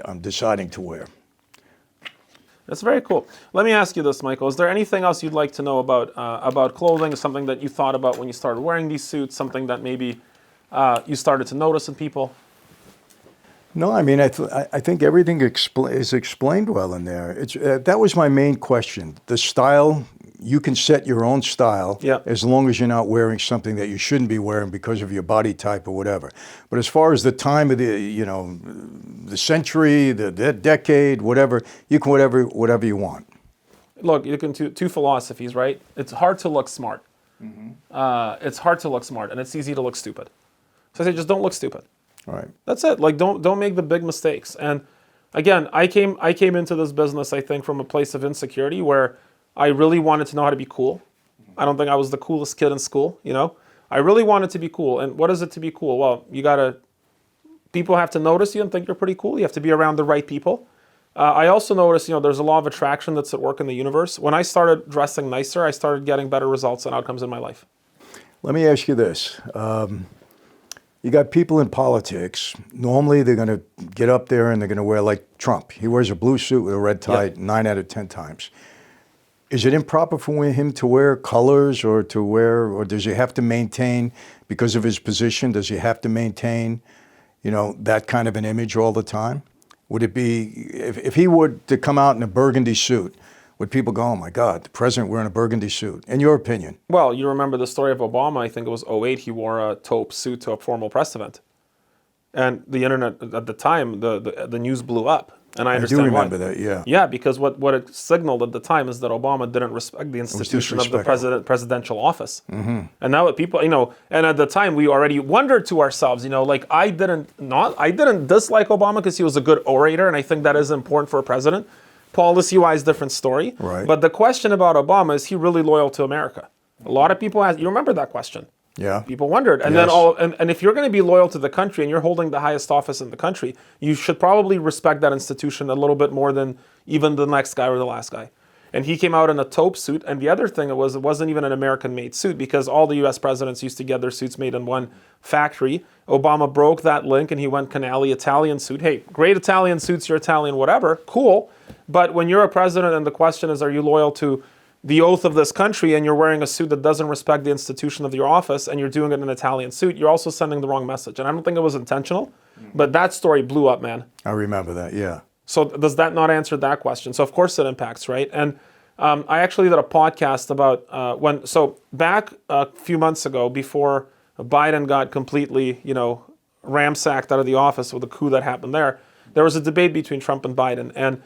I'm deciding to wear? That's very cool. Let me ask you this, Michael. Is there anything else you'd like to know about clothing? Something that you thought about when you started wearing these suits? Something that maybe you started to notice in people? No, I mean, I think everything is explained well in there. That was my main question. The style, you can set your own style as long as you're not wearing something that you shouldn't be wearing because of your body type or whatever. But as far as the time of the century, the decade, whatever, you can whatever you want. Look, you can two philosophies, right? It's hard to look smart. It's hard to look smart, and it's easy to look stupid. So I say, just don't look stupid. All right. That's it. Like, don't make the big mistakes. And again, I came into this business, I think, from a place of insecurity where I really wanted to know how to be cool. I don't think I was the coolest kid in school, I really wanted to be cool. And what is it to be cool? Well, people have to notice you and think you're pretty cool. You have to be around the right people. I also noticed, there's a law of attraction that's at work in the universe. When I started dressing nicer, I started getting better results and outcomes in my life. Let me ask you this. You got people in politics. Normally, they're going to get up there and they're going to wear like Trump. He wears a blue suit with a red tie 9 out of 10 times. Is it improper for him to wear colors or or does he have to maintain, because of his position, does he have to maintain, that kind of an image all the time? Would it be, if he were to come out in a burgundy suit, would people go, oh my God, the president wearing a burgundy suit? In your opinion? Well, you remember the story of Obama, I think it was '08, he wore a taupe suit to a formal press event. And the internet at the time, the news blew up. And I understand do remember why. that, yeah. Yeah, because what it signaled at the time is that Obama didn't respect the institution of the presidential office. Mm-hmm. And now people, and at the time we already wondered to ourselves, like I didn't dislike Obama because he was a good orator, and I think that is important for a president. Policy-wise, different story. Right. But the question about Obama, is he really loyal to America? A lot of people ask, you remember that question? Yeah. People wondered. And Yes. then and if you're going to be loyal to the country and you're holding the highest office in the country, you should probably respect that institution a little bit more than even the next guy or the last guy. And he came out in a taupe suit. And the other thing it wasn't even an American-made suit, because all the U.S. presidents used to get their suits made in one factory. Obama broke that link and he went Canali Italian suit. Hey, great Italian suits, you're Italian, whatever, cool. But when you're a president and the question is, are you loyal to the oath of this country, and you're wearing a suit that doesn't respect the institution of your office, and you're doing it in an Italian suit, you're also sending the wrong message. And I don't think it was intentional, but that story blew up, man. I remember that, yeah. So does that not answer that question? So of course it impacts, right? And I actually did a podcast about back a few months ago, before Biden got completely, ramsacked out of the office with the coup that happened there was a debate between Trump and Biden. And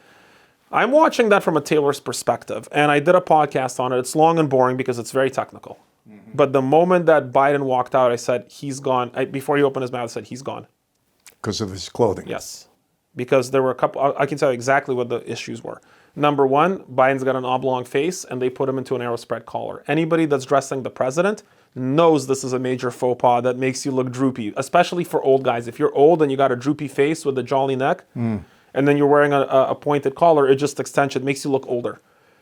I'm watching that from a tailor's perspective, and I did a podcast on it. It's long and boring because it's very technical. Mm-hmm. But the moment that Biden walked out, I said, he's gone. Before he opened his mouth, I said, he's gone. Because of his clothing? Yes. Because there were a couple, I can tell you exactly what the issues were. Number one, Biden's got an oblong face, and they put him into a narrow spread collar. Anybody that's dressing the president knows this is a major faux pas that makes you look droopy, especially for old guys. If you're old and you got a droopy face with a jolly neck, and then you're wearing a pointed collar, it just extension, it makes you look older.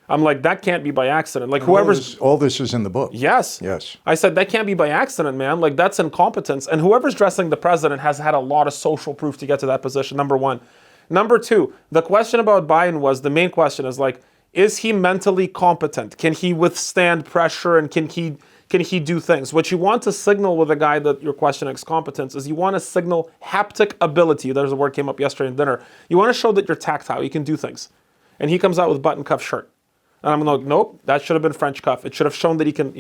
I'm like, that can't be by accident. Like whoever's... All this is in the book. Yes. Yes. I said, that can't be by accident, man. Like, that's incompetence. And whoever's dressing the president has had a lot of social proof to get to that position, number one. Number two, the question about Biden was, the main question is like, is he mentally competent? Can he withstand pressure, and can he do things? What you want to signal with a guy that you're questioning his competence is you want to signal haptic ability. There's a word came up yesterday in dinner. You want to show that you're tactile, you can do things. And he comes out with button cuff shirt. And I'm like, nope, that should have been French cuff. It should have shown that he can,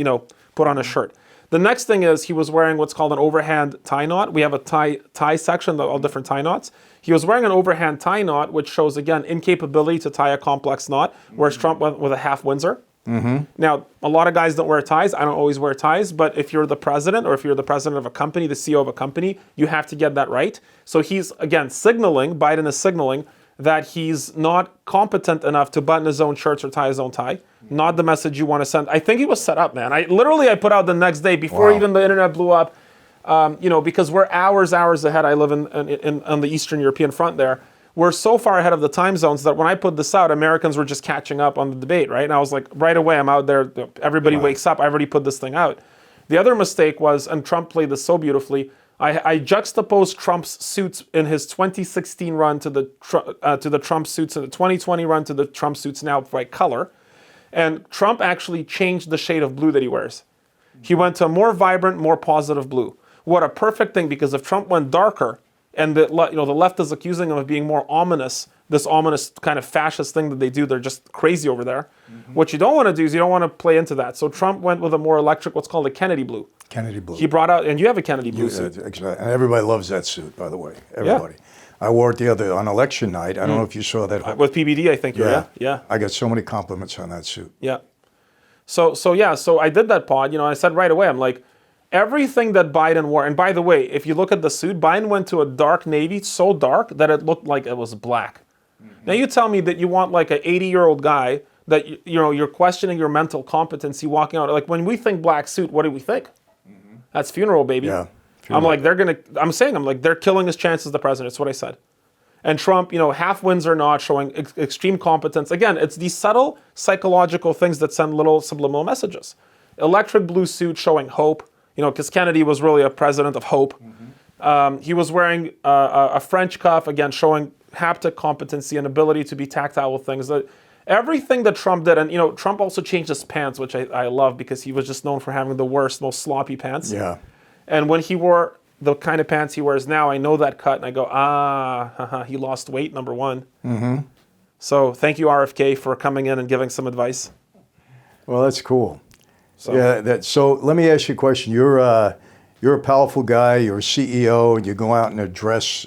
put on a shirt. The next thing is he was wearing what's called an overhand tie knot. We have a tie section, all different tie knots. He was wearing an overhand tie knot, which shows, again, incapability to tie a complex knot, whereas Trump went with a half Windsor. Mm-hmm. Now, a lot of guys don't wear ties. I don't always wear ties, but if you're the president, or if you're the president of a company, the CEO of a company, you have to get that right. So he's, again, Biden is signaling that he's not competent enough to button his own shirts or tie his own tie. Not the message you want to send. I think he was set up, man. I put out the next day before even the internet blew up, because we're hours ahead. I live on the Eastern European front there. We're so far ahead of the time zones that when I put this out, Americans were just catching up on the debate, right? And I was like, right away, I'm out there. Everybody wakes up. I already put this thing out. The other mistake was, and Trump played this so beautifully, I juxtaposed Trump's suits in his 2016 run to the Trump suits in the 2020 run to the Trump suits now by color. And Trump actually changed the shade of blue that he wears. He went to a more vibrant, more positive blue. What a perfect thing, because if Trump went darker, and the left is accusing him of being more ominous, this ominous kind of fascist thing that they do, they're just crazy over there. Mm-hmm. What you don't want to do is you don't want to play into that. So Trump went with a more electric, what's called a Kennedy blue. Kennedy blue. He brought out, and you have a Kennedy blue suit. Exactly. And everybody loves that suit, by the way. Everybody. Yeah. I wore it on election night. I don't know if you saw that. With PBD, I think yeah. I got so many compliments on that suit. Yeah. So I did that pod, I said right away, I'm like, everything that Biden wore, and by the way, if you look at the suit, Biden went to a dark navy, so dark that it looked like it was black. Mm-hmm. Now you tell me that you want like an 80-year-old guy that, you're questioning your mental competency walking out. Like when we think black suit, what do we think? Mm-hmm. That's funeral, baby. Yeah. Funeral. I'm like, they're killing his chances as the president. That's what I said. And Trump, half Windsor knot showing extreme competence. Again, it's these subtle psychological things that send little subliminal messages. Electric blue suit showing hope, because Kennedy was really a president of hope. Mm-hmm. He was wearing a French cuff, again, showing haptic competency and ability to be tactile with things. Everything that Trump did, and Trump also changed his pants, which I love, because he was just known for having the worst, most sloppy pants. Yeah. And when he wore the kind of pants he wears now, I know that cut, and I go, haha, he lost weight, number one. Mm-hmm. So thank you, RFK, for coming in and giving some advice. Well, that's cool. So let me ask you a question. You're a powerful guy. You're a CEO, and you go out and address,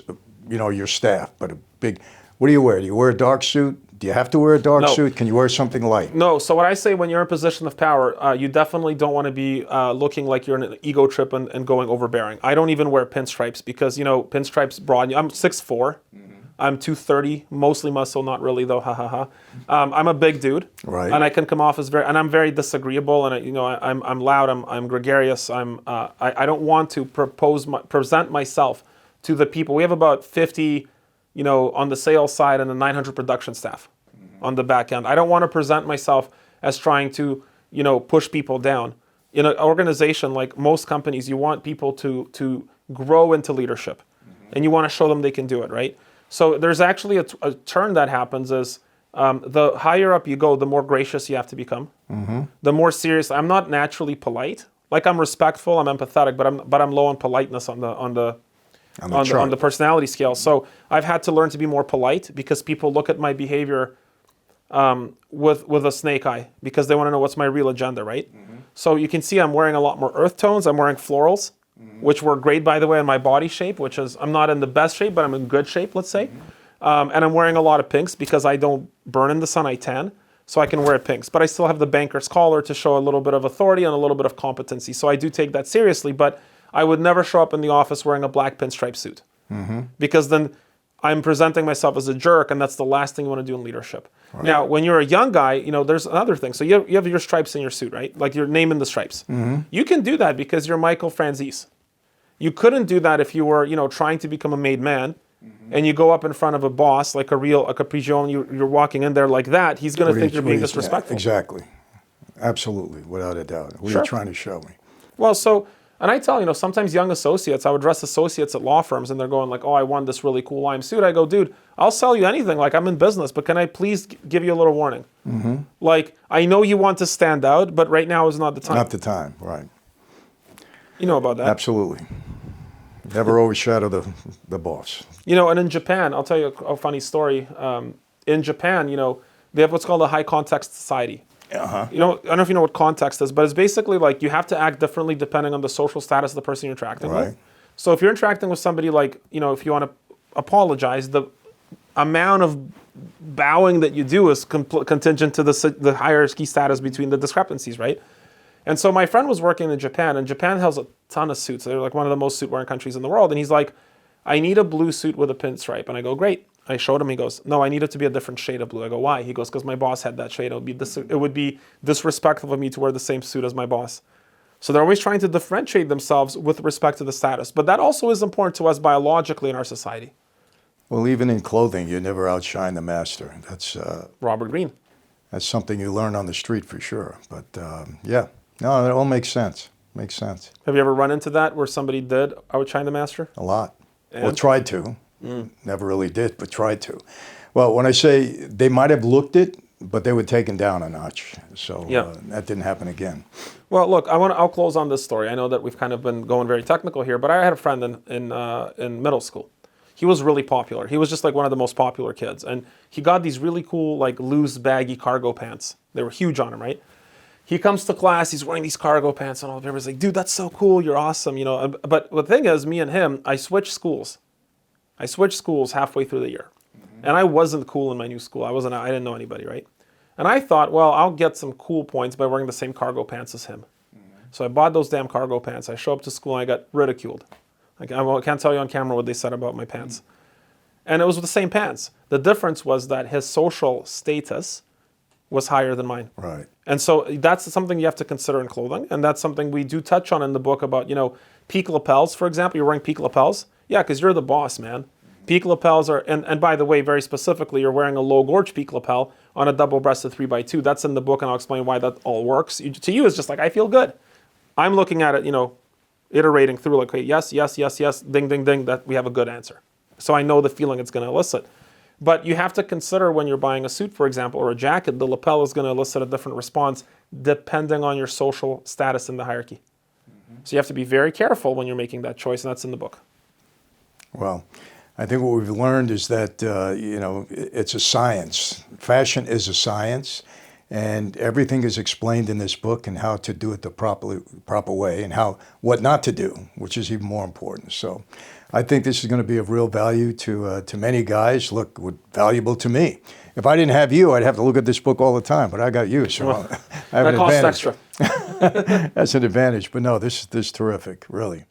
your staff. But what do you wear? Do you wear a dark suit? Do you have to wear a dark suit? Can you wear something light? No. So what I say, when you're in a position of power, you definitely don't want to be looking like you're in an ego trip and going overbearing. I don't even wear pinstripes because, pinstripes broaden you. I'm 6'4". I'm 230, mostly muscle, not really though, ha ha ha. I'm a big dude, right? And I can come off as I'm very disagreeable, and I'm loud, I'm gregarious, I don't want to present myself to the people. We have about 50, on the sales side and the 900 production staff on the back end. I don't want to present myself as trying to, push people down. In an organization like most companies, you want people to grow into leadership, and you want to show them they can do it, right? So there's actually a turn that happens is the higher up you go, the more gracious you have to become. Mm-hmm. The more serious. I'm not naturally polite. Like, I'm respectful, I'm empathetic, but I'm low on politeness on the personality scale. So I've had to learn to be more polite because people look at my behavior with a snake eye because they want to know what's my real agenda, right? Mm-hmm. So you can see I'm wearing a lot more earth tones. I'm wearing florals. Which work great, by the way, in my body shape, which is, I'm not in the best shape, but I'm in good shape, let's say. And I'm wearing a lot of pinks because I don't burn in the sun, I tan. So I can wear pinks. But I still have the banker's collar to show a little bit of authority and a little bit of competency. So I do take that seriously, but I would never show up in the office wearing a black pinstripe suit. Mm-hmm. Because then I'm presenting myself as a jerk, and that's the last thing you want to do in leadership. Right. Now, when you're a young guy, there's another thing. So you have your stripes in your suit, right? Like your name in the stripes. Mm-hmm. You can do that because you're Michael Franzese. You couldn't do that if you were, trying to become a made man, and you go up in front of a boss like a Caprigione, you're walking in there like that. He's going to think you're being disrespectful. Yeah, exactly, absolutely, without a doubt. What are you trying to show me? Well, and I tell sometimes young associates, I would dress associates at law firms, and they're going like, "Oh, I want this really cool lime suit." I go, "Dude, I'll sell you anything. Like, I'm in business, but can I please give you a little warning? Mm-hmm. Like, I know you want to stand out, but right now is not the time." Not the time, right? You know about that. Absolutely. Never overshadow the boss. And in Japan, I'll tell you a funny story. In Japan, they have what's called a high context society. Uh-huh. I don't know if you know what context is, but it's basically like you have to act differently depending on the social status of the person you're interacting with. So if you're interacting with somebody like, if you want to apologize, the amount of bowing that you do is contingent to the hierarchy status between the discrepancies, right? And so my friend was working in Japan, and Japan has a ton of suits. They're like one of the most suit-wearing countries in the world. And he's like, "I need a blue suit with a pinstripe." And I go, "Great." I showed him. He goes, "No, I need it to be a different shade of blue." I go, "Why?" He goes, "Because my boss had that shade. It would be disrespectful of me to wear the same suit as my boss." So they're always trying to differentiate themselves with respect to the status. But that also is important to us biologically in our society. Well, even in clothing, you never outshine the master. That's Robert Greene. That's something you learn on the street for sure. But yeah. No, it all makes sense. Makes sense. Have you ever run into that where somebody did outshine the master? A lot. Well, tried to. Never really did, but tried to. Well, when I say they might have looked it, but they were taken down a notch. So that didn't happen again. Well, look, I'll close on this story. I know that we've kind of been going very technical here, but I had a friend in middle school. He was really popular. He was just like one of the most popular kids. And he got these really cool, like loose, baggy cargo pants. They were huge on him, right? He comes to class, he's wearing these cargo pants, and all of everybody's like, "Dude, that's so cool, you're awesome," But the thing is, me and him, I switched schools halfway through the year. Mm-hmm. And I wasn't cool in my new school. I didn't know anybody, right? And I thought, well, I'll get some cool points by wearing the same cargo pants as him. Mm-hmm. So I bought those damn cargo pants. I show up to school and I got ridiculed. Like, I can't tell you on camera what they said about my pants. Mm-hmm. And it was the same pants. The difference was that his social status was higher than mine. Right. And so that's something you have to consider in clothing. And that's something we do touch on in the book about, peak lapels, for example. You're wearing peak lapels. Yeah, because you're the boss, man. Peak lapels are, and by the way, very specifically, you're wearing a low gorge peak lapel on a double-breasted 3x2. That's in the book, and I'll explain why that all works. To you, it's just like, I feel good. I'm looking at it, iterating through like, okay, yes, yes, yes, yes, ding, ding, ding, that we have a good answer. So I know the feeling it's going to elicit. But you have to consider when you're buying a suit, for example, or a jacket, the lapel is going to elicit a different response depending on your social status in the hierarchy. Mm-hmm. So you have to be very careful when you're making that choice, and that's in the book. Well, I think what we've learned is that, it's a science. Fashion is a science, and everything is explained in this book and how to do it the proper way and what not to do, which is even more important. So I think this is going to be of real value to many guys. Look, valuable to me. If I didn't have you, I'd have to look at this book all the time, but I got you, so I have That an costs advantage. extra. That's an advantage, but no, this is terrific, really.